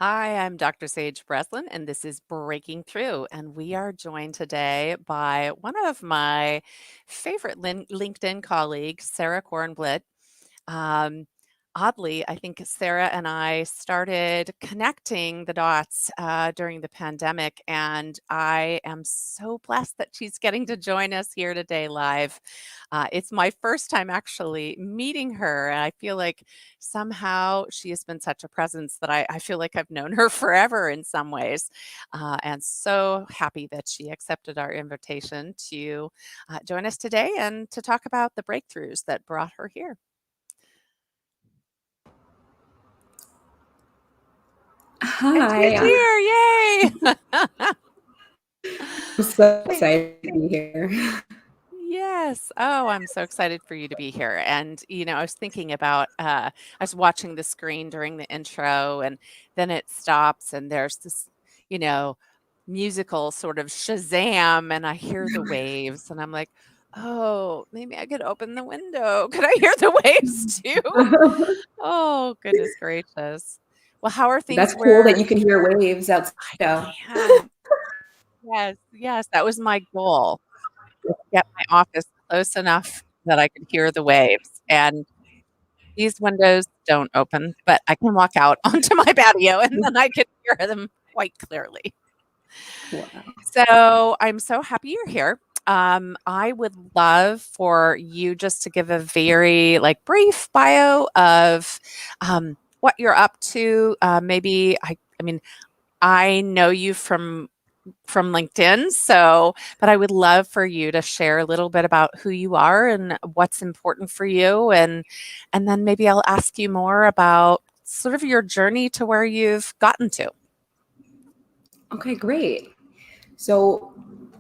Hi, I'm Dr. Sage Breslin, and this is Breaking Through. And we are joined today by one of my favorite LinkedIn colleagues, Sarah Korenblit. Um, Oddly, I think Sarah and I started connecting the dots during the pandemic, and I am so blessed that she's getting to join us here today live. It's my first time actually meeting her, and I feel like somehow she has been such a presence that I feel like I've known her forever in some ways. And so happy that she accepted our invitation to join us today and to talk about the breakthroughs that brought her here. And she's Hi, here, yay! I'm so excited to be here. Yes. Oh, I'm so excited for you to be here. And, I was thinking about, I was watching the screen during the intro, and then it stops, and there's this, you know, musical sort of Shazam, and I hear the waves, and I'm like, oh, maybe I could open the window. Could I hear the waves too? Oh, goodness gracious. Well, how are things That's cool that where you can hear waves I outside. can? Yes, yes, that was my goal. Get my office close enough that I could hear the waves, and these windows don't open, but I can walk out onto my patio, and then I can hear them quite clearly. Wow. So, I'm so happy you're here. I would love for you just to give a very, brief bio of, what you're up to. Maybe I mean, I know you from LinkedIn. So, but I would love for you to share a little bit about who you are and what's important for you, and then maybe I'll ask you more about sort of your journey to where you've gotten to. Okay, great. So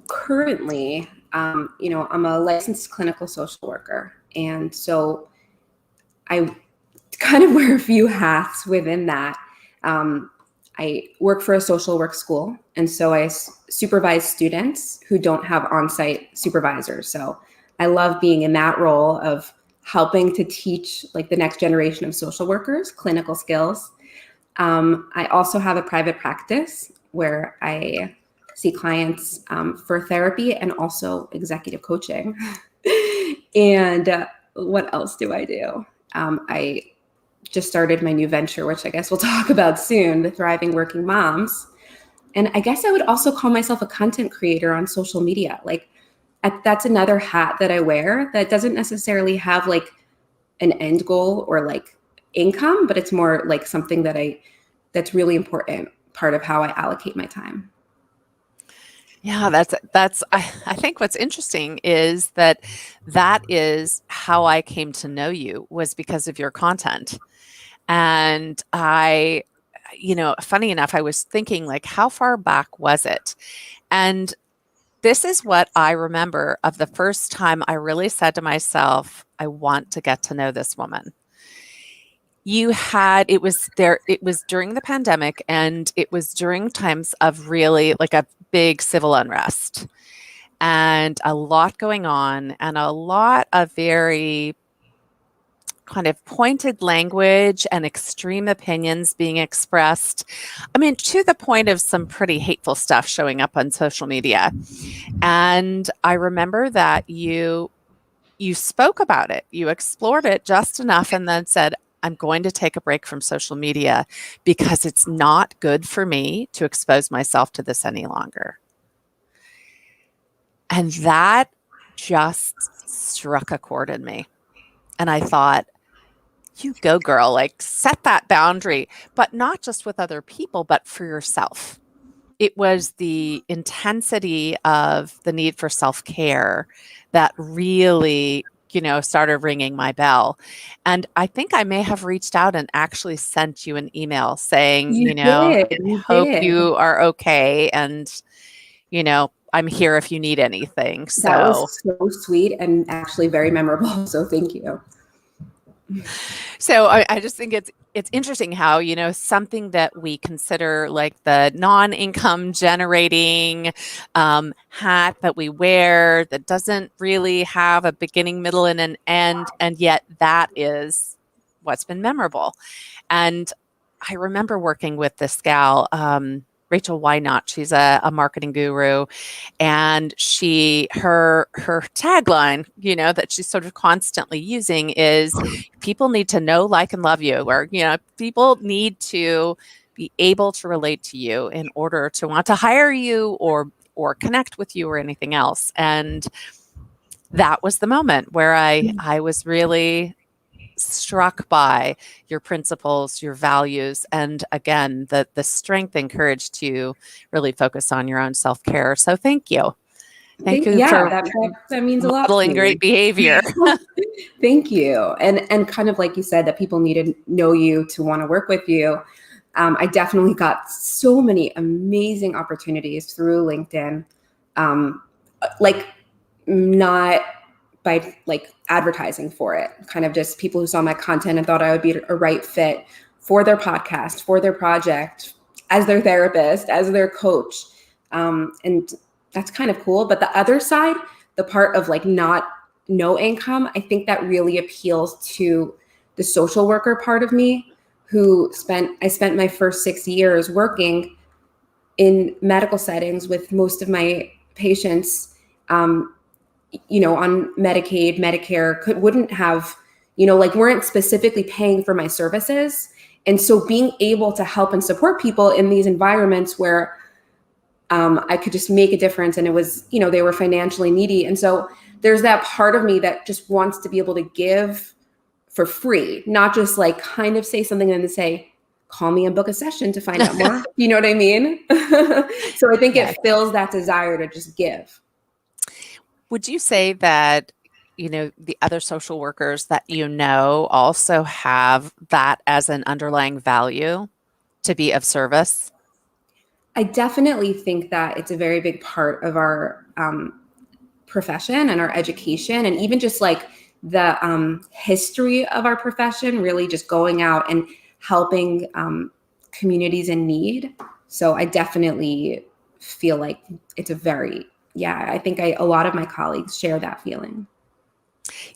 currently, I'm a licensed clinical social worker. And so I kind of wear a few hats within that. Um, I work for a social work school, and so I supervise students who don't have on-site supervisors. So I love being in that role of helping to teach like the next generation of social workers clinical skills. I also have a private practice where I see clients for therapy and also executive coaching. And what else do I do? I just started my new venture, which I guess we'll talk about soon, the Thriving Working Moms. And I guess I would also call myself a content creator on social media. Like that's another hat that I wear that doesn't necessarily have like an end goal or like income, but it's more like something that's really important part of how I allocate my time. Yeah, that's I think what's interesting is that is how I came to know you was because of your content. And funny enough, I was thinking like, how far back was it? And this is what I remember of the first time I really said to myself, I want to get to know this woman. It was during the pandemic, and it was during times of really like a big civil unrest and a lot going on and a lot of very kind of pointed language and extreme opinions being expressed. I mean, to the point of some pretty hateful stuff showing up on social media. And I remember that you spoke about it, you explored it just enough and then said, I'm going to take a break from social media because it's not good for me to expose myself to this any longer. And that just struck a chord in me. And I thought, you go, girl, like set that boundary, but not just with other people, but for yourself. It was the intensity of the need for self-care that really, started ringing my bell. And I think I may have reached out and actually sent you an email saying, You hope did. you are okay. And, I'm here if you need anything. That So was so sweet and actually very memorable. So thank you. So I just think it's interesting how, something that we consider like the non-income generating hat that we wear that doesn't really have a beginning, middle, and an end, and yet that is what's been memorable. And I remember working with this gal, Rachel Wynot. She's a marketing guru, and her tagline, that she's sort of constantly using is, people need to know, like, and love you, or, people need to be able to relate to you in order to want to hire you or connect with you or anything else. And that was the moment where I was really struck by your principles, your values, and again, the strength and courage to really focus on your own self-care. So thank you. Thank you for that means a lot to modeling me. great behavior. Thank you. And kind of like you said, that people need to know you to want to work with you. I definitely got so many amazing opportunities through LinkedIn, like not by like advertising for it, kind of just people who saw my content and thought I would be a right fit for their podcast, for their project, as their therapist, as their coach. And that's kind of cool. But the other side, the part of like no income, I think that really appeals to the social worker part of me, I spent my first 6 years working in medical settings with most of my patients, on Medicaid, Medicare, wouldn't have, weren't specifically paying for my services. And so being able to help and support people in these environments where I could just make a difference, and it was, they were financially needy. And so there's that part of me that just wants to be able to give for free, not just like kind of say something and then say, call me and book a session to find out more. You know what I mean? So I think it fills that desire to just give. Would you say that, the other social workers that also have that as an underlying value to be of service? I definitely think that it's a very big part of our profession and our education, and even just like the history of our profession, really just going out and helping communities in need. So I definitely feel like it's I think a lot of my colleagues share that feeling.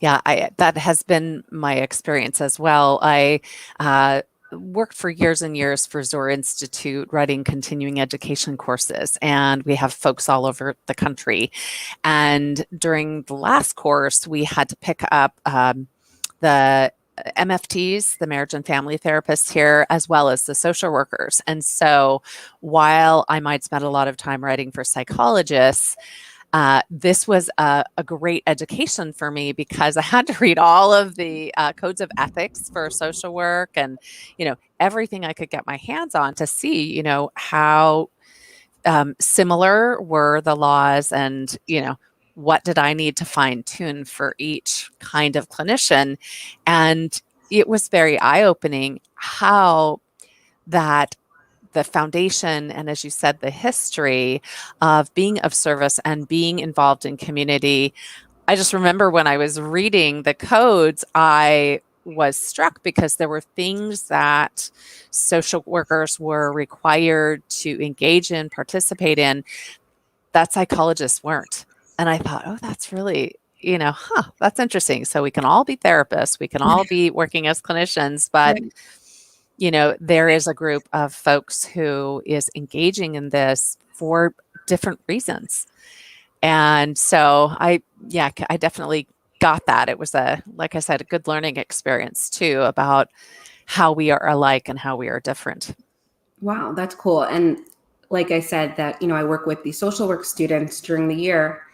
Yeah, that has been my experience as well. I worked for years and years for 𝐁𝐫𝐞𝐚𝐤𝐬𝐧 Institute, writing continuing education courses, and we have folks all over the country. And during the last course, we had to pick up the MFTs, the marriage and family therapists here, as well as the social workers. And so while I might spend a lot of time writing for psychologists, this was a great education for me, because I had to read all of the codes of ethics for social work and, everything I could get my hands on to see, how similar were the laws, and, what did I need to fine tune for each kind of clinician. And it was very eye-opening how that the foundation, and as you said, the history of being of service and being involved in community. I just remember when I was reading the codes, I was struck because there were things that social workers were required to engage in, participate in, that psychologists weren't. And I thought, oh, that's really, that's interesting. So we can all be therapists, we can all be working as clinicians, but there is a group of folks who is engaging in this for different reasons. And so I definitely got that. It was like I said, a good learning experience too, about how we are alike and how we are different. Wow, that's cool. And like I said, that, I work with these social work students during the year.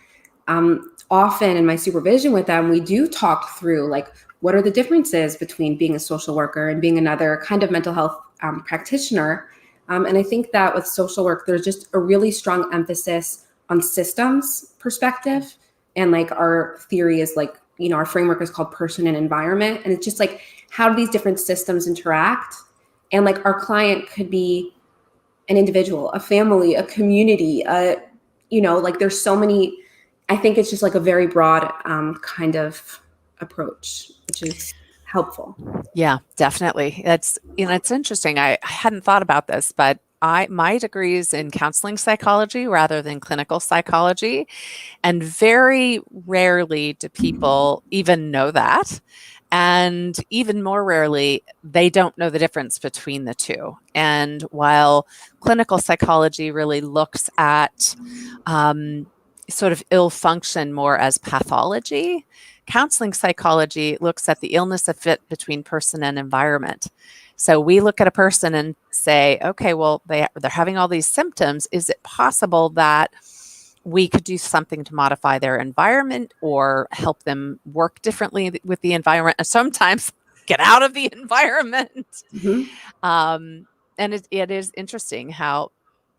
Often in my supervision with them, we do talk through like, what are the differences between being a social worker and being another kind of mental health practitioner? And I think that with social work, there's just a really strong emphasis on systems perspective. And like our theory is like, our framework is called person and environment. And it's just like, how do these different systems interact? And like our client could be an individual, a family, a community, like there's so many. I think it's just like a very broad kind of approach, which is helpful. Yeah, definitely. It's interesting. I hadn't thought about this, but my degree is in counseling psychology rather than clinical psychology, and very rarely do people even know that. And even more rarely, they don't know the difference between the two. And while clinical psychology really looks at sort of ill function more as pathology, counseling psychology looks at the illness of fit between person and environment. So we look at a person and say, okay, well, they're having all these symptoms. Is it possible that we could do something to modify their environment or help them work differently with the environment, and sometimes get out of the environment? And it is interesting how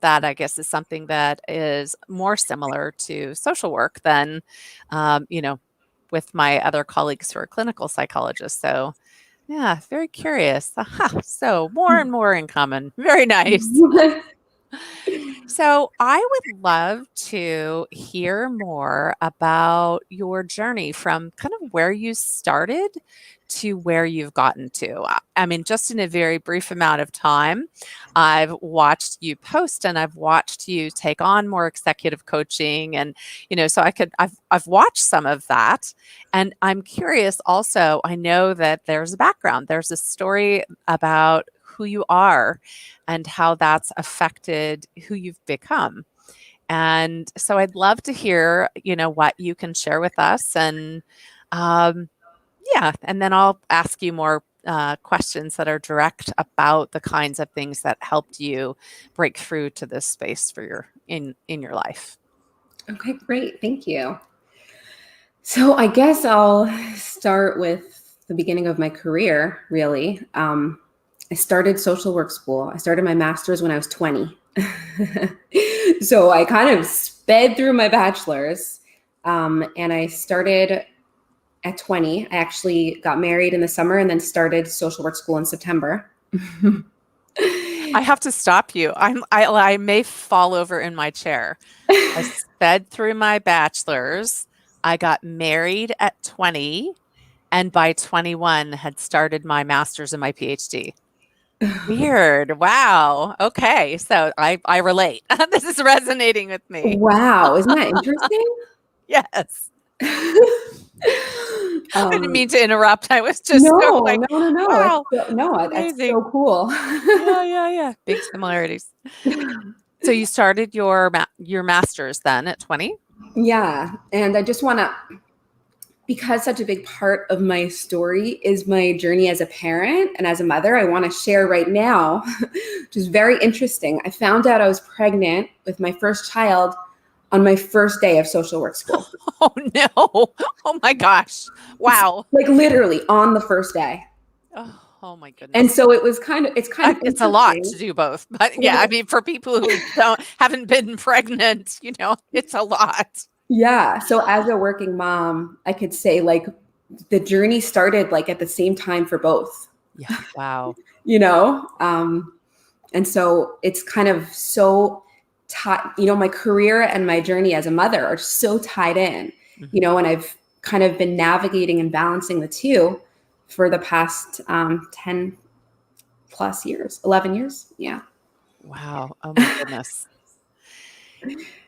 that, I guess, is something that is more similar to social work than, with my other colleagues who are clinical psychologists. So yeah, very curious. Aha, so more and more in common. Very nice. So I would love to hear more about your journey from kind of where you started to where you've gotten to. I mean, just in a very brief amount of time, I've watched you post and I've watched you take on more executive coaching, and so I've watched some of that, and I'm curious also. I know that there's a background, there's a story about who you are and how that's affected who you've become. And so I'd love to hear, what you can share with us. And yeah, and then I'll ask you more questions that are direct about the kinds of things that helped you break through to this space for in your life. Okay, great. Thank you. So I guess I'll start with the beginning of my career, really. I started social work school. I started my master's when I was 20. So I kind of sped through my bachelor's, and I started at 20. I actually got married in the summer and then started social work school in September. I have to stop you. I may fall over in my chair. I sped through my bachelor's. I got married at 20, and by 21 had started my master's and my PhD. Weird. Wow. Okay. So I relate. This is resonating with me. Wow. Isn't that interesting? Yes. I didn't mean to interrupt. I was just no. wow. That's so cool. Yeah. Big similarities. So you started your master's then at 20? Yeah. And I just want to, because such a big part of my story is my journey as a parent and as a mother, I want to share right now, which is very interesting. I found out I was pregnant with my first child on my first day of social work school. Oh no. Oh my gosh. Wow. Like literally on the first day. Oh my goodness. And so it's it's a lot to do both. But yeah, I mean, for people who haven't been pregnant, it's a lot. Yeah. So as a working mom, I could say like the journey started like at the same time for both. Yeah. Wow. And so it's kind of so my career and my journey as a mother are so tied in, and I've kind of been navigating and balancing the two for the past 10 plus years, 11 years. Yeah. Wow. Oh my goodness.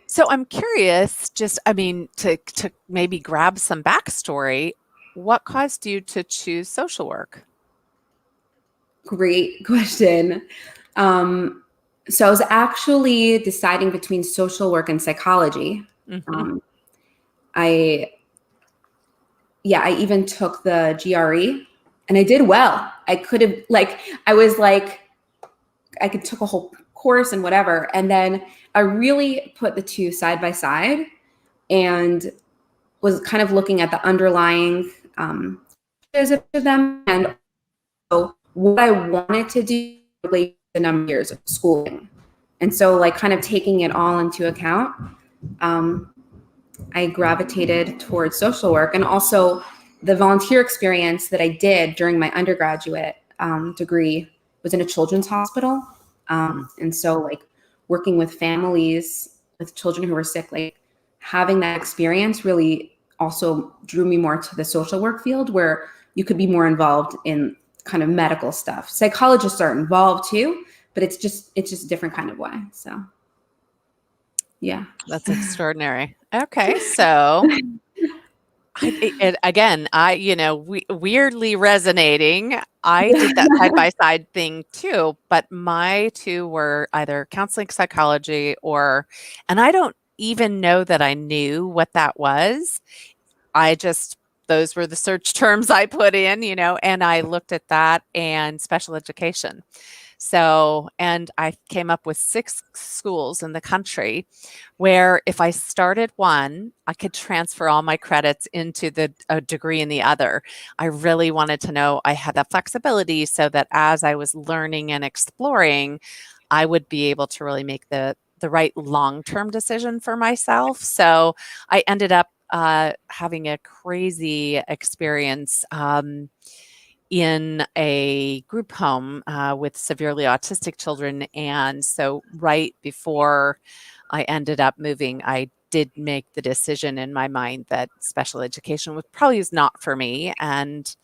So I'm curious, to maybe grab some backstory. What caused you to choose social work? Great question. So I was actually deciding between social work and psychology. Mm-hmm. I even took the GRE and I did well. I could have I could took a whole course and whatever. And then I really put the two side by side and was kind of looking at the underlying of them and what I wanted to do relate to the number of years of schooling. And so like kind of taking it all into account, I gravitated towards social work, and also the volunteer experience that I did during my undergraduate degree was in a children's hospital. And so like working with families with children who were sick, like having that experience really also drew me more to the social work field where you could be more involved in kind of medical stuff. Psychologists are involved too, but it's just a different kind of way. So yeah. That's extraordinary. Okay. So Again, weirdly resonating. I did that side by side thing too, but my two were either counseling psychology and I don't even know that I knew what that was. Those were the search terms I put in, and I looked at that and special education. So, and I came up with 6 schools in the country where if I started one, I could transfer all my credits into a degree in the other. I really wanted to know I had that flexibility so that as I was learning and exploring, I would be able to really make the right long-term decision for myself. So I ended up having a crazy experience in a group home with severely autistic children. And so right before I ended up moving, I did make the decision in my mind that special education was probably not for me, and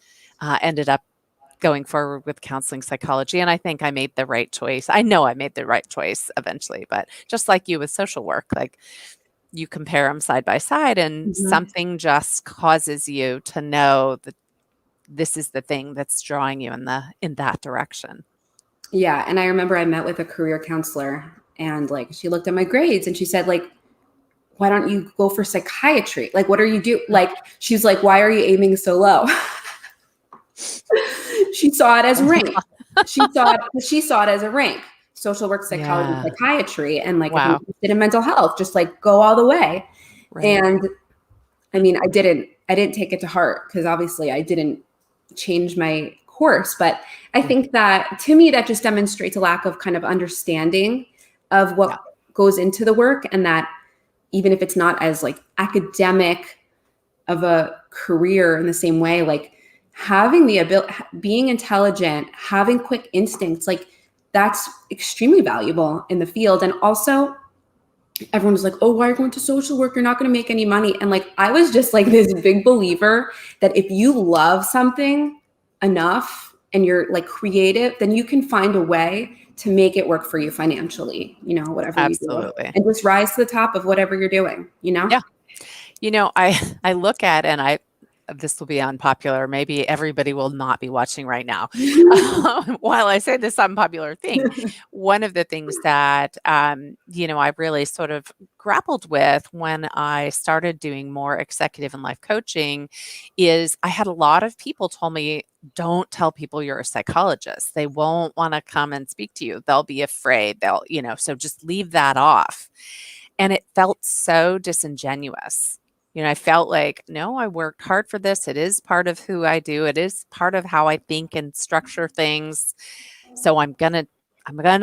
ended up going forward with counseling psychology. And I think I made the right choice. I know I made the right choice eventually, but just like you with social work, like you compare them side by side and Mhm. something just causes you to know that this is the thing that's drawing you in that direction. Yeah, and I remember I met with a career counselor, and like she looked at my grades and she said, like, why don't you go for psychiatry? Like, what are you do? Like, she's like, why are you aiming so low? She saw it as a rank. She saw it as a rank. Social work, psychology, Yeah. psychiatry, and like if you're Wow. interested in mental health, just like go all the way. Right. And I mean, I didn't take it to heart because obviously I didn't change my course. But I Mm. think that to me, that just demonstrates a lack of kind of understanding of Yeah. what goes into the work, and that even if it's not as like academic of a career in the same way, like having the ability, being intelligent, having quick instincts, like that's extremely valuable in the field. And also everyone was like, oh, why are you going to social work? You're not going to make any money. And like, I was just like this big believer that if you love something enough and you're like creative, then you can find a way to make it work for you financially, whatever you do, Absolutely. and just rise to the top of whatever you're doing. Yeah. I look at, and this will be unpopular. Maybe everybody will not be watching right now. While I say this unpopular thing, one of the things that, I really sort of grappled with when I started doing more executive and life coaching is I had a lot of people told me, don't tell people you're a psychologist. They won't want to come and speak to you. They'll be afraid. So just leave that off. And it felt so disingenuous. I felt like, no, I worked hard for this. It is part of who I do. It is part of how I think and structure things. So I'm gonna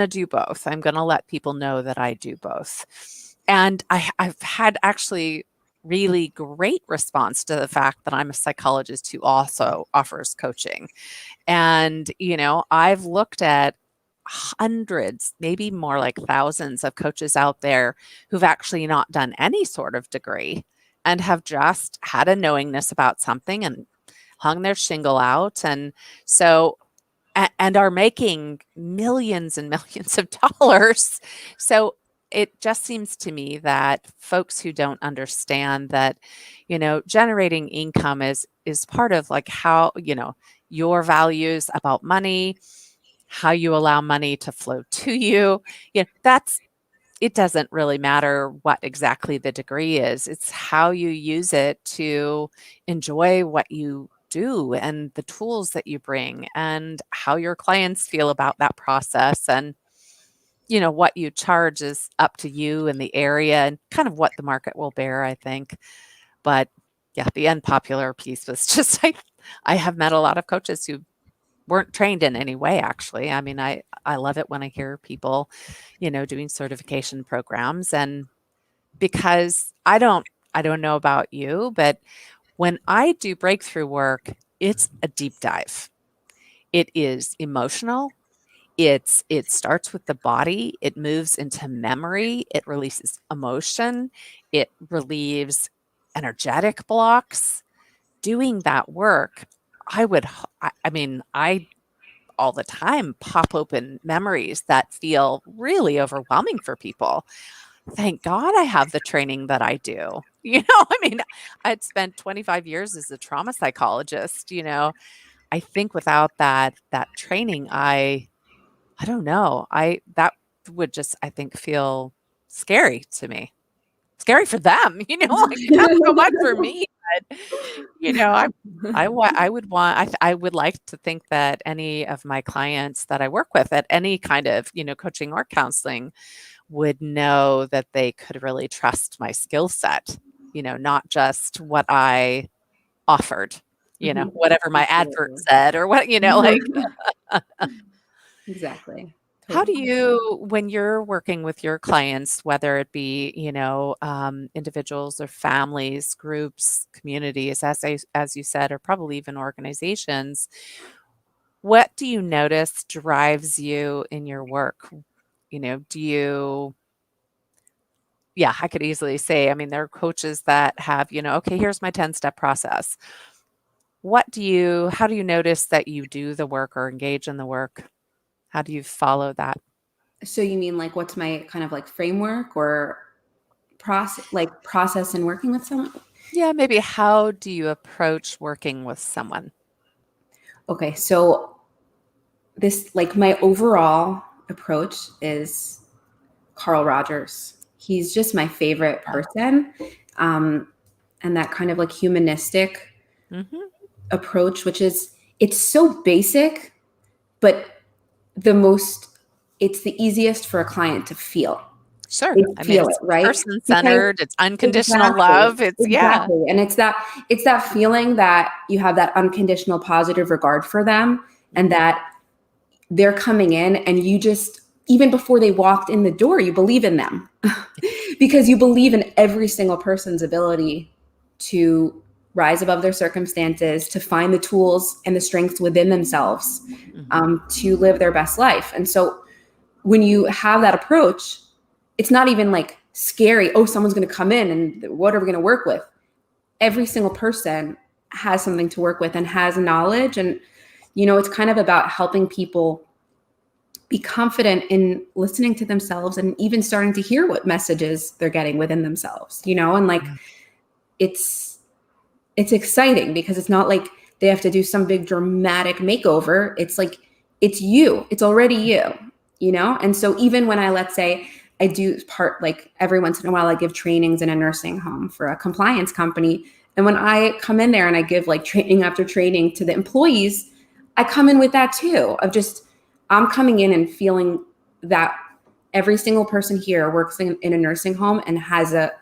do both. I'm gonna let people know that I do both. And I've had actually really great response to the fact that I'm a psychologist who also offers coaching. And, I've looked at hundreds, maybe more like thousands of coaches out there who've actually not done any sort of degree and have just had a knowingness about something and hung their shingle out. And so, and are making millions and millions of dollars. So it just seems to me that folks who don't understand that, generating income is part of like how, your values about money, how you allow money to flow to you. It doesn't really matter what exactly the degree is. It's how you use it to enjoy what you do and the tools that you bring and how your clients feel about that process. And, what you charge is up to you and the area and kind of what the market will bear, I think. But yeah, the unpopular piece was just I have met a lot of coaches who weren't trained in any way, actually. I mean, I love it when I hear people, doing certification programs. And because I don't know about you, but when I do breakthrough work, it's a deep dive. It is emotional. It starts with the body, it moves into memory, it releases emotion, it relieves energetic blocks. Doing that work, I all the time pop open memories that feel really overwhelming for people. thank God I have the training that I do. I mean, I'd spent 25 years as a trauma psychologist, I think without that training, I don't know. That would just, I think, feel scary to me. Scary for them, like not so much for me, but I would want I would like to think that any of my clients that I work with at any kind of, coaching or counseling would know that they could really trust my skill set, not just what I offered, Mhm. whatever my advert Absolutely. said or what, like Exactly. how do Totally. you, when you're working with your clients, whether it be, individuals or families, groups, communities, as you said, or probably even organizations, what do you notice drives you in your work? Do you, yeah, I could easily say, I mean, there are coaches that have, okay, here's my 10-step process. How do you notice that you do the work or engage in the work? How do you follow that? So you mean like what's my kind of like framework or process in working with someone? Yeah, maybe how do you approach working with someone? Okay, so this like my overall approach is Carl Rogers. He's just my favorite Yeah. person. Um, and that kind of like humanistic Mhm. approach, which is it's so basic, but the most it's the easiest for a client to feel. Sure. They I mean, feel it, it's right? Because person-centered, it's unconditional exactly, love, yeah. exactly. And it's that feeling that you have that unconditional positive regard for them and Mhm. that they're coming in and you just even before they walked in the door, you believe in them because you believe in every single person's ability to rise above their circumstances, to find the tools and the strengths within themselves Mhm. to live their best life. And so when you have that approach, it's not even like scary. Oh, someone's going to come in and what are we going to work with? Every single person has something to work with and has knowledge. And, it's kind of about helping people be confident in listening to themselves and even starting to hear what messages they're getting within themselves, and like Yeah. it's it's exciting because it's not like they have to do some big dramatic makeover. It's like it's you. It's already you. And so even when let's say I do part like every once in a while I give trainings in a nursing home for a compliance company. And when I come in there and I give like training after training to the employees, I come in with that too of just I'm coming in and feeling that every single person here works in a nursing home and has a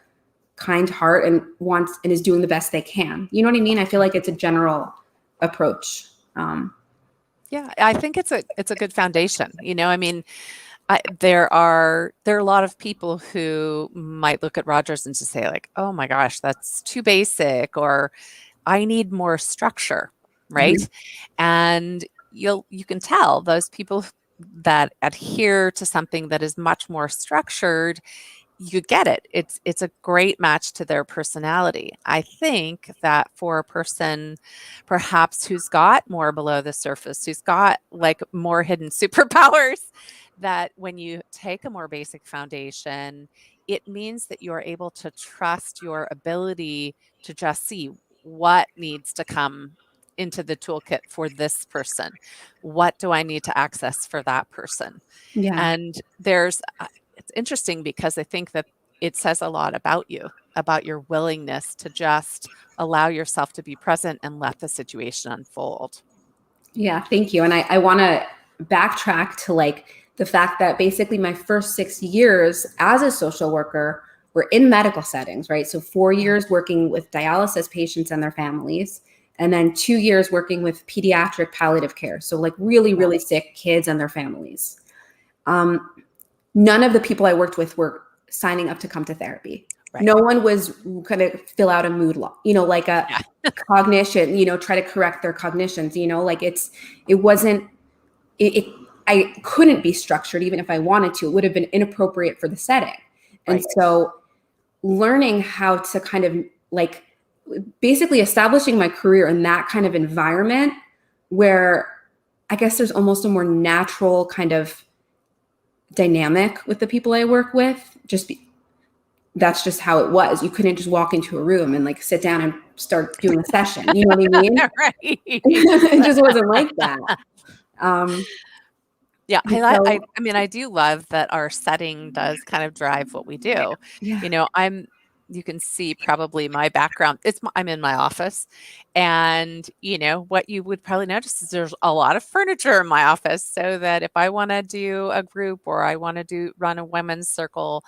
kind heart and wants and is doing the best they can. You know what I mean? I feel like it's a general approach. Yeah, I think it's a good foundation, I mean, there are a lot of people who might look at Rogers and just say like, "Oh my gosh, that's too basic," or "I need more structure," Mhm. right? And you can tell those people that adhere to something that is much more structured, you get it. It's a great match to their personality. I think that for a person perhaps who's got more below the surface, who's got like more hidden superpowers, that when you take a more basic foundation, it means that you're able to trust your ability to just see what needs to come into the toolkit for this person. What do I need to access for that person? Yeah. And it's interesting because I think that it says a lot about your willingness to just allow yourself to be present and let the situation unfold. Yeah. Thank you. And I want to backtrack to like the fact that basically my first 6 years as a social worker were in medical settings, right? So 4 years working with dialysis patients and their families, and then 2 years working with pediatric palliative care. So like really, Yeah, really sick kids and their families. Um, None of the people I worked with were signing up to come to therapy. right. No one was going to fill out a mood log, like a Yeah, cognition, try to correct their cognitions, like it wasn't, it, I couldn't be structured even if I wanted to. It would have been inappropriate for the setting. And right. so learning how to kind of like basically establishing my career in that kind of environment where I guess there's almost a more natural kind of dynamic with the people I work with. that's just how it was. You couldn't just walk into a room and like sit down and start doing a session. You know what I mean? Right. It just wasn't like that. Yeah, And so, I mean, I do love that our setting does kind of drive what we do. yeah, You know, you can see probably my background. I'm in my office, and you know what you would probably notice is there's a lot of furniture in my office, so that if I want to do a group or I want to run a women's circle,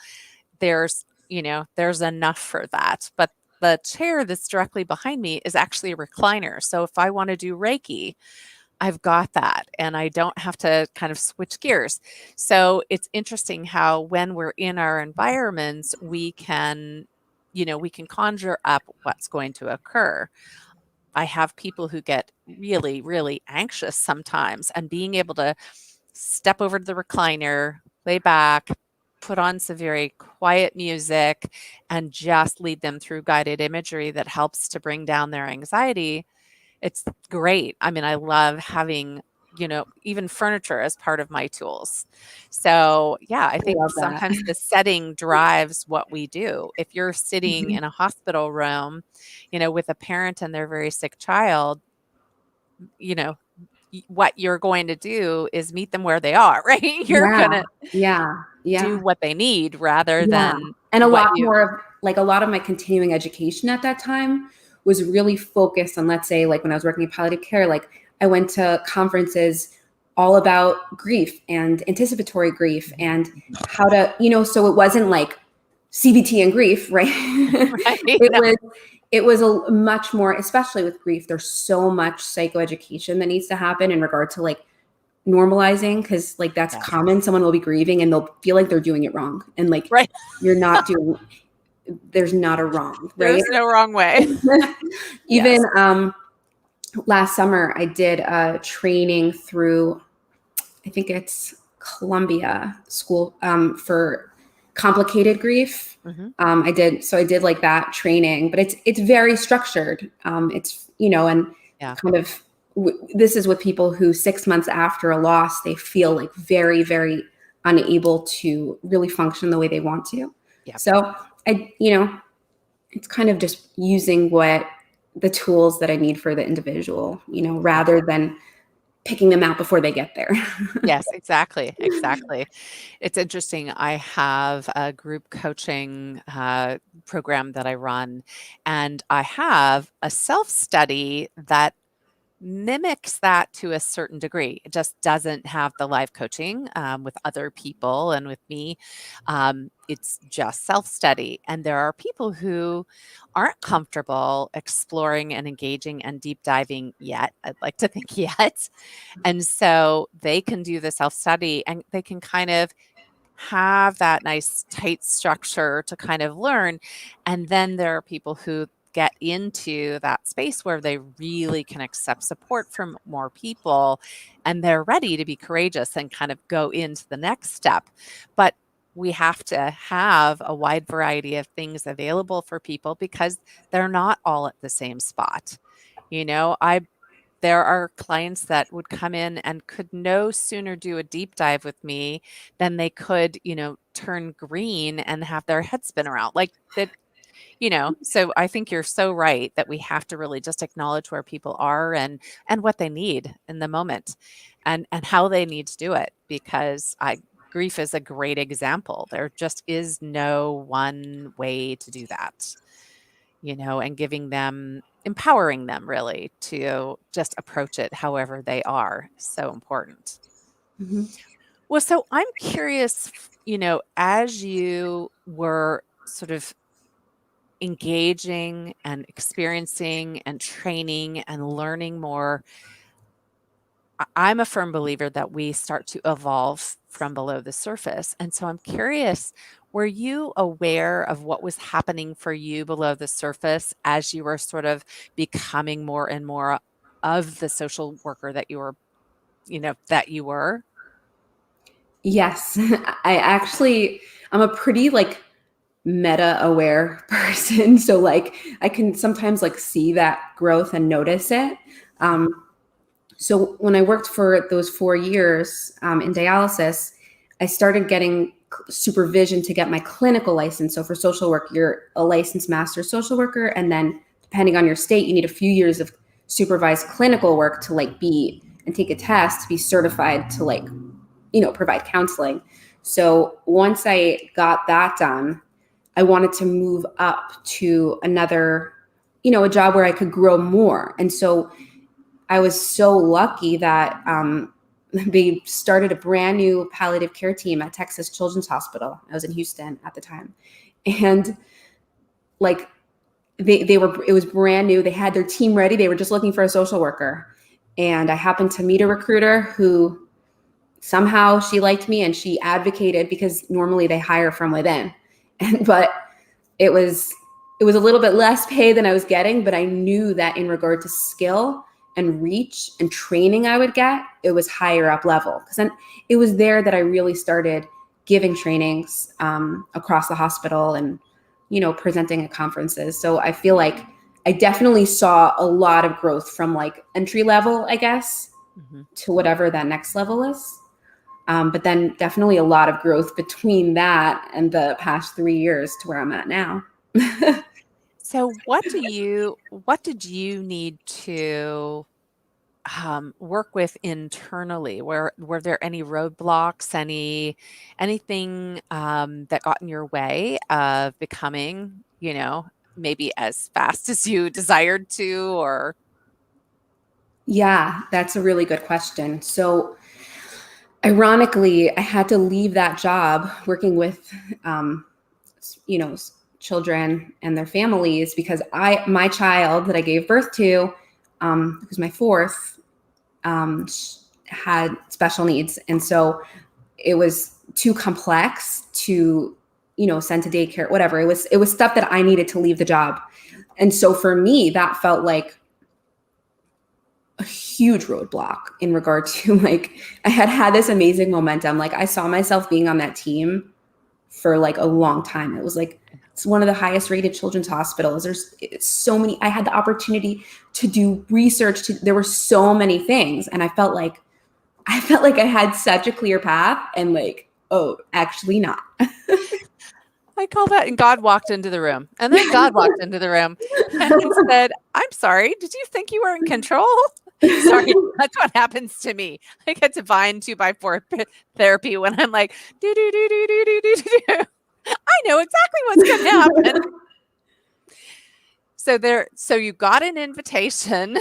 there's enough for that. But the chair that's directly behind me is actually a recliner. So if I want to do Reiki, I've got that and I don't have to kind of switch gears. So it's interesting how when we're in our environments, we can conjure up what's going to occur. I have people who get really, really anxious sometimes, and being able to step over to the recliner, lay back, put on some very quiet music, and just lead them through guided imagery that helps to bring down their anxiety. It's great. I mean, I love having, even furniture as part of my tools. So, yeah, I I think love that. sometimes the setting drives what we do. If you're sitting Mhm. in a hospital room, with a parent and their very sick child, you know, what you're going to do is meet them where they are, right? You're Yeah, going to yeah, do yeah, what they need rather yeah. than And a what lot you more of like a lot of my continuing education at that time was really focused on, let's say, like when I was working in palliative care, like I went to conferences all about grief and anticipatory grief and how to, so it wasn't like CBT and grief, right? right? it No, was it was a much more, especially with grief, there's so much psychoeducation that needs to happen in regard to like normalizing, because like that's yes. common. Someone will be grieving and they'll feel like they're doing it wrong, and like Right. you're not doing, there's not a wrong, right? There's no wrong way. Even Yes. last summer I did a training through, I think it's Columbia School, for complicated grief. Mhm. I did like that training, but it's very structured. It's, and Yeah. kind of, this is with people who 6 months after a loss, they feel like very, very unable to really function the way they want to. Yeah. So it's kind of just using the tools that I need for the individual, Yeah. rather than picking them out before they get there. Yes, exactly, exactly. It's interesting. I have a group coaching program that I run, and I have a self-study that mimics that to a certain degree. It just doesn't have the live coaching with other people and with me. It's just self study. And there are people who aren't comfortable exploring and engaging and deep diving yet. I'd like to think yet. And so they can do the self study and they can kind of have that nice tight structure to kind of learn. And then there are people who get into that space where they really can accept support from more people and they're ready to be courageous and kind of go into the next step. But we have to have a wide variety of things available for people because they're not all at the same spot. I there are clients that would come in and could no sooner do a deep dive with me than they could, turn green and have their head spin around. Like that, so I think you're so right that we have to really just acknowledge where people are and what they need in the moment and how they need to do it because grief is a great example. There just is no one way to do that, and empowering them really to just approach it however they are. So important. Mhm. Well, so I'm curious, as you were sort of engaging and experiencing and training and learning more, I'm a firm believer that we start to evolve from below the surface. And so I'm curious, were you aware of what was happening for you below the surface as you were sort of becoming more and more of the social worker that you were? Yes, I'm a pretty like meta aware person. So like I can sometimes like see that growth and notice it. Um, so when I worked for those 4 years in dialysis, I started getting supervision to get my clinical license. So for social work, you're a licensed master social worker. And then depending on your state, you need a few years of supervised clinical work to like be and take a test to be certified to like, provide counseling. So once I got that done, I wanted to move up to another, a job where I could grow more. And so I was so lucky that they started a brand new palliative care team at Texas Children's Hospital. I was in Houston at the time. And like it was brand new. They had their team ready. They were just looking for a social worker. And I happened to meet a recruiter who somehow she liked me and she advocated, because normally they hire from within. But it was a little bit less pay than I was getting, but I knew that in regard to skill and reach and training I would get, it was higher up level. Because then it was there that I really started giving trainings across the hospital and, presenting at conferences. So I feel like I definitely saw a lot of growth from like entry level, I guess, to whatever that next level is. But then definitely a lot of growth between that and the past 3 years to where I'm at now. So what did you need to work with internally? Were there any roadblocks, anything that got in your way of becoming, maybe as fast as you desired to, or? Yeah, that's a really good question. So ironically, I had to leave that job working with, children and their families, because my child that I gave birth to, who's my fourth, had special needs. And so it was too complex to, send to daycare, whatever. It was stuff that I needed to leave the job. And so for me, that felt like a huge roadblock in regard to like, I had this amazing momentum. Like I saw myself being on that team for like a long time. It was like, it's one of the highest rated children's hospitals. There's so many, I had the opportunity to do research. There were so many things. And I felt like I had such a clear path, and like, oh, actually not. I call that, and God walked into the room. And then God walked into the room and he said, "I'm sorry, did you think you were in control?" Sorry, that's what happens to me. I get divine 2x4 therapy when I'm like, do, do, do, do, do, do, do, do, do. I know exactly what's going to happen. So you got an invitation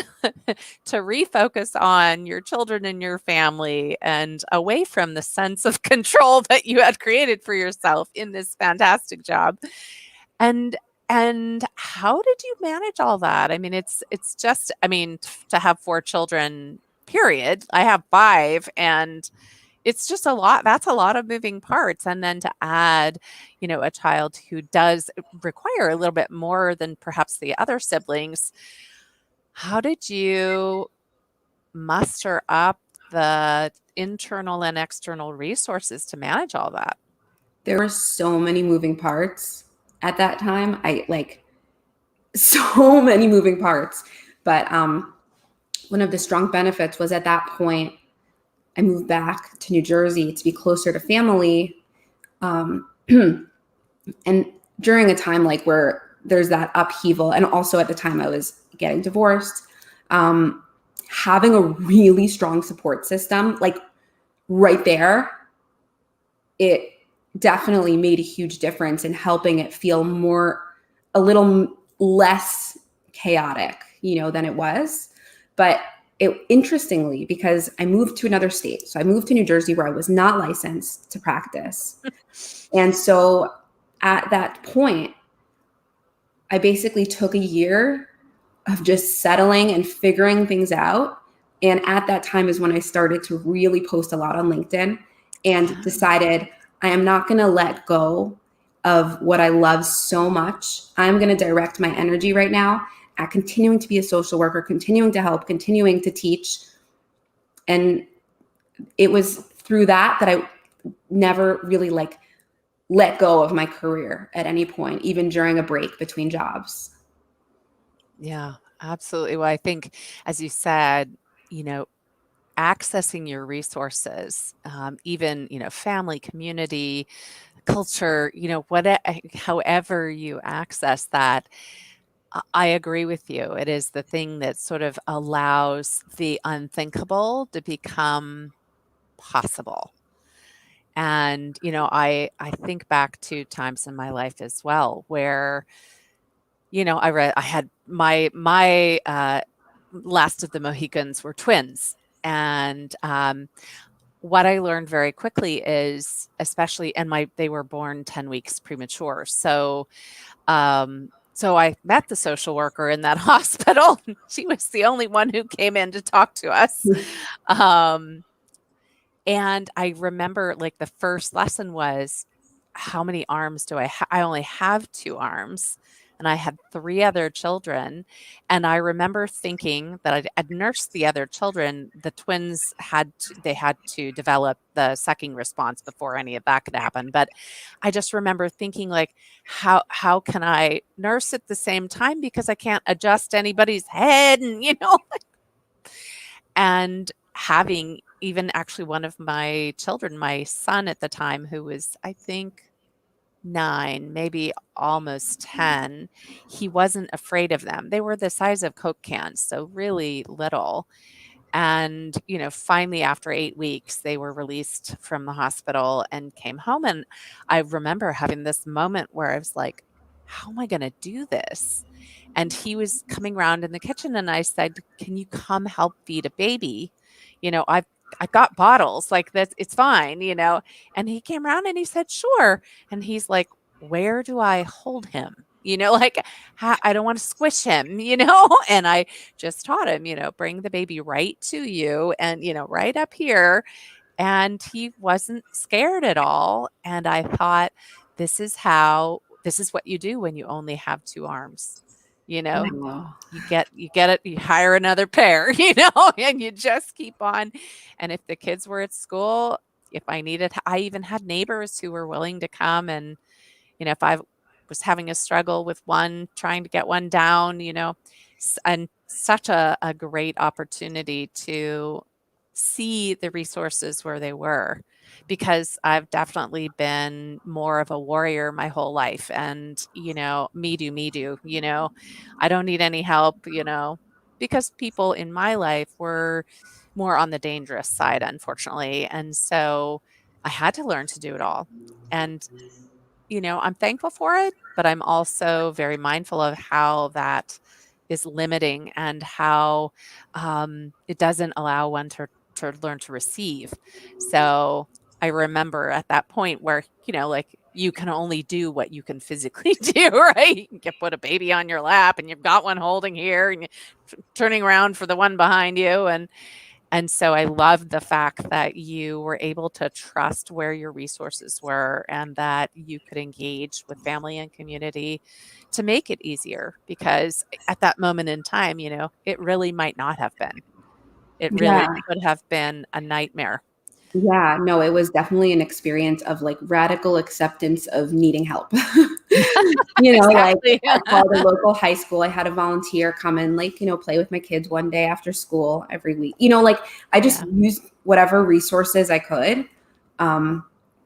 to refocus on your children and your family and away from the sense of control that you had created for yourself in this fantastic job. And how did you manage all that? I mean, it's just, I mean, to have 4 children, period. I have 5, and it's just a lot. That's a lot of moving parts. And then to add, a child who does require a little bit more than perhaps the other siblings. How did you muster up the internal and external resources to manage all that? There were so many moving parts at that time. So many moving parts. But one of the strong benefits was at that point, I moved back to New Jersey to be closer to family. And during a time like where there's that upheaval, and also at the time I was getting divorced, having a really strong support system, like right there, it definitely made a huge difference in helping it feel a little less chaotic, than it was. But interestingly, because I moved to another state, so I moved to New Jersey where I was not licensed to practice. And so at that point, I basically took a year of just settling and figuring things out. And at that time is when I started to really post a lot on LinkedIn and decided I am not going to let go of what I love so much. I'm going to direct my energy right now at continuing to be a social worker, continuing to help, continuing to teach. And it was through that I never really let go of my career at any point, even during a break between jobs. Yeah, absolutely. Well, I think, as you said, accessing your resources, even, family, community, culture, however you access that, I agree with you. It is the thing that sort of allows the unthinkable to become possible. And, I think back to times in my life as well where, I had my last of the Mohicans were twins. And what I learned very quickly is, especially, and they were born 10 weeks premature. So I met the social worker in that hospital. She was the only one who came in to talk to us. Um, and I remember, like, the first lesson was, how many arms do I have? I only have 2 arms, and I had 3 other children, and I remember thinking that I'd nursed the other children. The twins had to develop the sucking response before any of that could happen, but I just remember thinking, like, how can I nurse at the same time because I can't adjust anybody's head and, and having even actually one of my children, my son at the time, who was, I think, 9, maybe almost 10, he wasn't afraid of them. They were the size of Coke cans, so really little. And, finally, after 8 weeks, they were released from the hospital and came home. And I remember having this moment where I was like, how am I going to do this? And he was coming around in the kitchen and I said, can you come help feed a baby? I've got bottles, like, that, it's fine, and he came around and he said, sure. And he's like, where do I hold him? Like, I don't want to squish him, and I just taught him, bring the baby right to you and, right up here. And he wasn't scared at all. And I thought, this is what you do when you only have 2 arms. Wow. You get it, you hire another pair, and you just keep on. And if the kids were at school, if I even had neighbors who were willing to come and, if I was having a struggle with one, trying to get one down, and such a great opportunity to see the resources where they were, because I've definitely been more of a warrior my whole life, and, me do, me do, I don't need any help, because people in my life were more on the dangerous side, unfortunately. And so I had to learn to do it all. And, I'm thankful for it, but I'm also very mindful of how that is limiting and how it doesn't allow one to learn to receive. So I remember at that point where, like, you can only do what you can physically do, right? You can put a baby on your lap and you've got one holding here and you're turning around for the one behind you. And so I loved the fact that you were able to trust where your resources were and that you could engage with family and community to make it easier, because at that moment in time, it really might not have been. It really Yeah. could have been a nightmare. Yeah. No, it was definitely an experience of like radical acceptance of needing help. Like Exactly. I called a local high school. I had a volunteer come and like, play with my kids one day after school every week. Like I just Yeah. used whatever resources I could.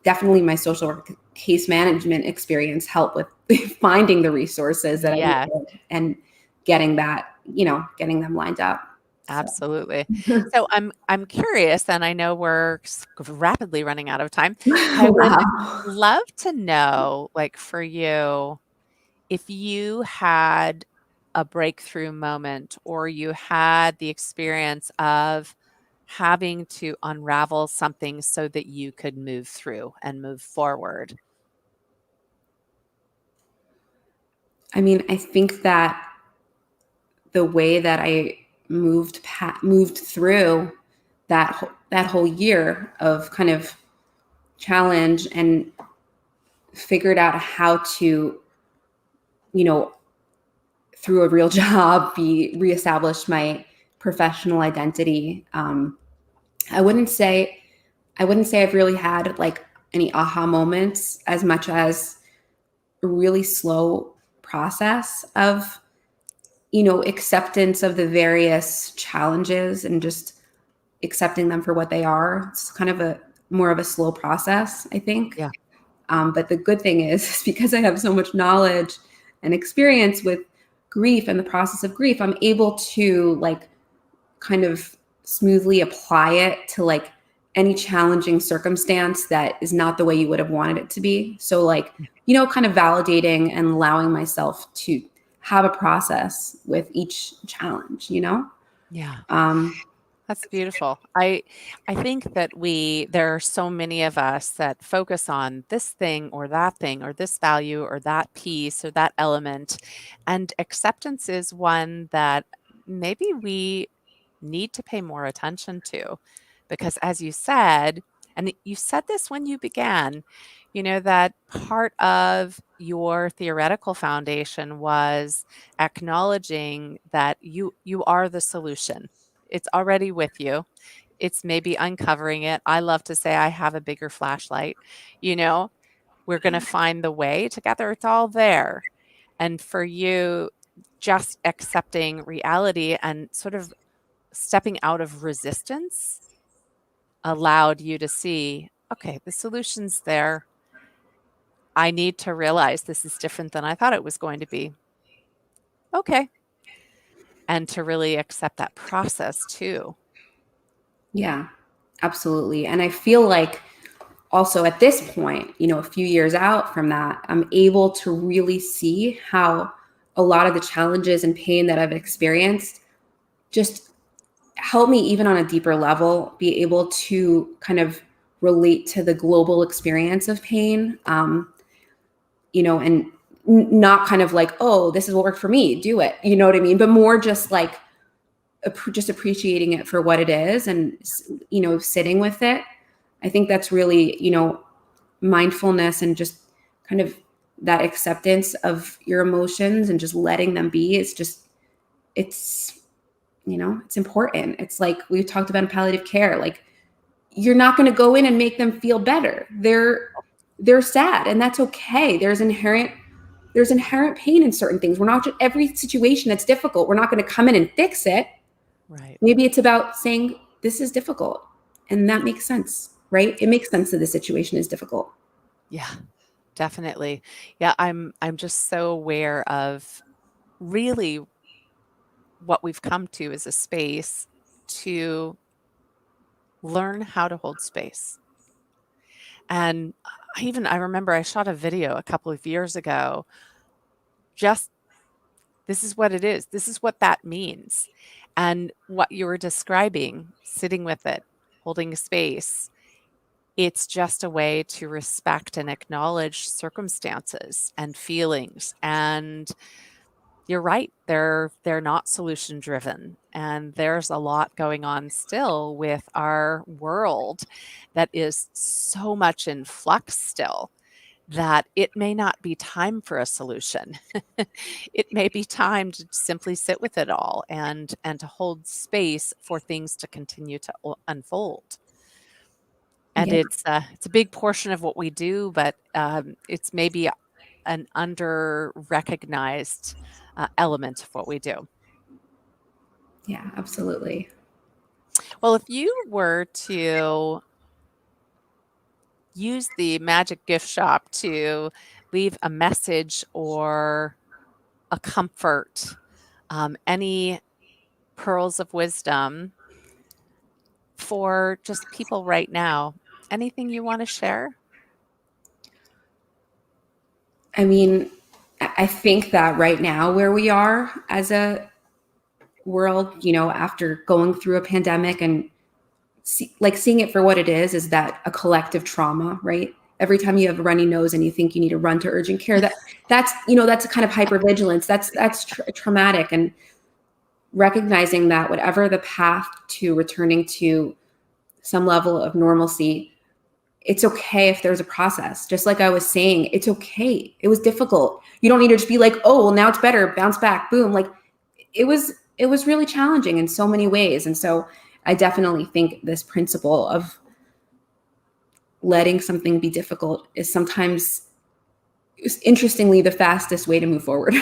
Definitely my social work case management experience helped with finding the resources that I Yes, needed and getting them lined up. So. absolutely. So I'm curious, and I know we're rapidly running out of time. I would Wow. love to know, like, for you, if you had a breakthrough moment or you had the experience of having to unravel something so that you could move through and move forward. I mean, I think that the way that I moved through that whole year of kind of challenge and figured out how to, you know, through a real job, reestablish my professional identity. I wouldn't say I've really had like any aha moments as much as a really slow process of acceptance of the various challenges and just accepting them for what they are. It's kind of a more of a slow process, I think. Yeah. But the good thing is because I have so much knowledge and experience with grief and the process of grief, I'm able to like kind of smoothly apply it to like any challenging circumstance that is not the way you would have wanted it to be. So like, you know, kind of validating and allowing myself to have a process with each challenge, you know? Yeah. Um, That's beautiful. I think that there are so many of us that focus on this thing or this value or that piece or that element. And acceptance is one that maybe we need to pay more attention to. Because as you said, and you said this when you began, that part of your theoretical foundation was acknowledging that you are the solution. It's already with you. It's maybe uncovering it. I love to say I have a bigger flashlight. You know, we're going to find the way together. It's all there. And for you, just accepting reality and sort of stepping out of resistance allowed you to see, okay, the solution's there. I need to realize this is different than I thought it was going to be. Okay. And to really accept that process too. yeah, absolutely. And I feel like also at this point, you know, a few years out from that, I'm able to really see how a lot of the challenges and pain that I've experienced just help me even on a deeper level be able to kind of relate to the global experience of pain, you know, and not kind of like, oh, this is what worked for me, do it, you know what I mean, but more just like just appreciating it for what it is and, you know, sitting with it. I think that's really, you know, mindfulness and just kind of that acceptance of your emotions and just letting them be. It's, you know, it's important. It's like we talked about in palliative care, like you're not going to go in and make them feel better. They're sad and that's okay. There's inherent pain in certain things. We're not just every situation that's difficult. We're not going to come in and fix it. Right. Maybe it's about saying this is difficult and that makes sense, right? It makes sense that the situation is difficult. Yeah, definitely. Yeah, I'm just so aware of really what we've come to as a space to learn how to hold space. And I remember I shot a video a couple of years ago. Just this is what it is. This is what that means. And what you were describing, sitting with it, holding space, it's just a way to respect and acknowledge circumstances and feelings. And you're right, they're not solution driven. And there's a lot going on still with our world that is so much in flux still that it may not be time for a solution. It may be time to simply sit with it all and to hold space for things to continue to unfold. And Yeah. it's a big portion of what we do, but it's maybe an under-recognized element of what we do. Yeah, absolutely. Well, if you were to use the magic gift shop to leave a message or a comfort, any pearls of wisdom for just people right now, anything you want to share? I mean, I think that right now where we are as a world, you know, after going through a pandemic and seeing it for what it is that a collective trauma, right? Every time you have a runny nose and you think you need to run to urgent care, that's you know, that's a kind of hypervigilance. That's traumatic. And recognizing that whatever the path to returning to some level of normalcy, it's okay if there's a process. Just like I was saying, it's okay. It was difficult. You don't need to just be like, oh, well, now it's better, bounce back, boom. Like it was really challenging in so many ways. And so I definitely think this principle of letting something be difficult is sometimes, interestingly, the fastest way to move forward.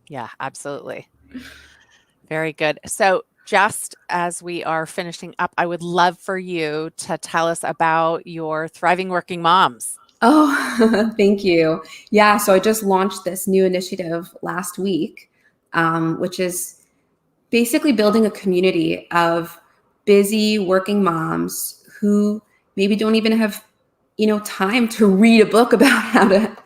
Yeah, absolutely. Very good. So just as we are finishing up, I would love for you to tell us about your Thriving Working Moms. Oh, thank you. Yeah, so I just launched this new initiative last week, which is basically building a community of busy working moms who maybe don't even have time to read a book about how to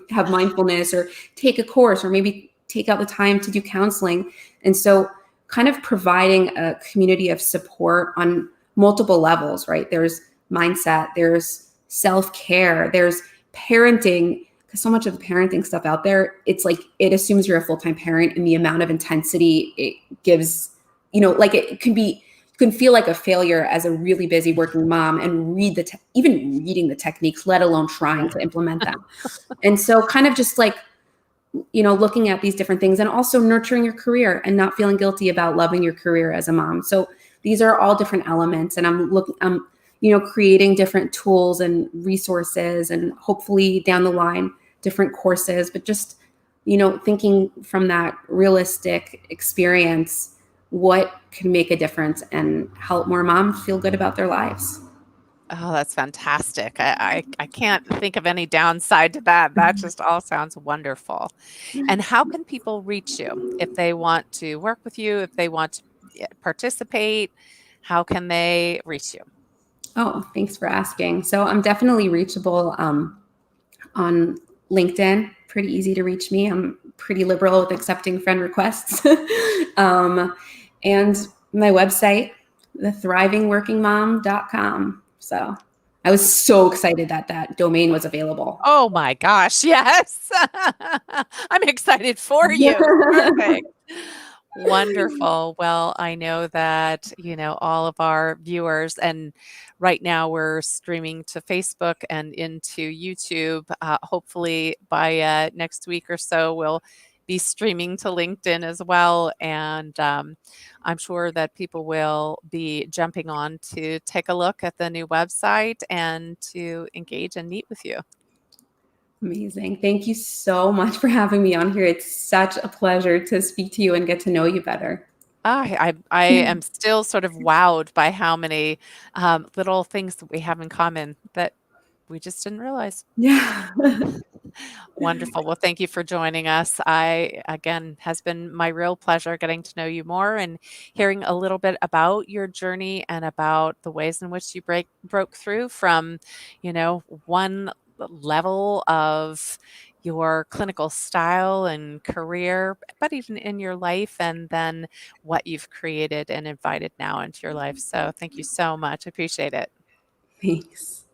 have mindfulness or take a course or maybe take out the time to do counseling. And so kind of providing a community of support on multiple levels, right? There's mindset, there's self-care, there's parenting, because so much of the parenting stuff out there, it's like it assumes you're a full-time parent, and the amount of intensity it gives, like it can feel like a failure as a really busy working mom and even reading the techniques, let alone trying to implement them. And so kind of just like, looking at these different things and also nurturing your career and not feeling guilty about loving your career as a mom. So these are all different elements, and I'm creating different tools and resources, and hopefully down the line, different courses, but just, thinking from that realistic experience, what can make a difference and help more moms feel good about their lives. Oh, that's fantastic. I can't think of any downside to that. That just all sounds wonderful. And how can people reach you if they want to work with you, if they want to participate? How can they reach you? Oh, thanks for asking. So I'm definitely reachable on LinkedIn. Pretty easy to reach me. I'm pretty liberal with accepting friend requests. And my website, thethrivingworkingmom.com. So I was so excited that that domain was available. Oh my gosh, yes. I'm excited for you. Perfect. Wonderful. Well, I know that, all of our viewers, and right now we're streaming to Facebook and into YouTube. Hopefully by next week or so, we'll be streaming to LinkedIn as well. And I'm sure that people will be jumping on to take a look at the new website and to engage and meet with you. Amazing. Thank you so much for having me on here. It's such a pleasure to speak to you and get to know you better. I am still sort of wowed by how many little things that we have in common that we just didn't realize. Yeah. Wonderful. Well, thank you for joining us. Again, has been my real pleasure getting to know you more and hearing a little bit about your journey and about the ways in which you broke through from, one level of your clinical style and career, but even in your life, and then what you've created and invited now into your life. So thank you so much. I appreciate it. Thanks.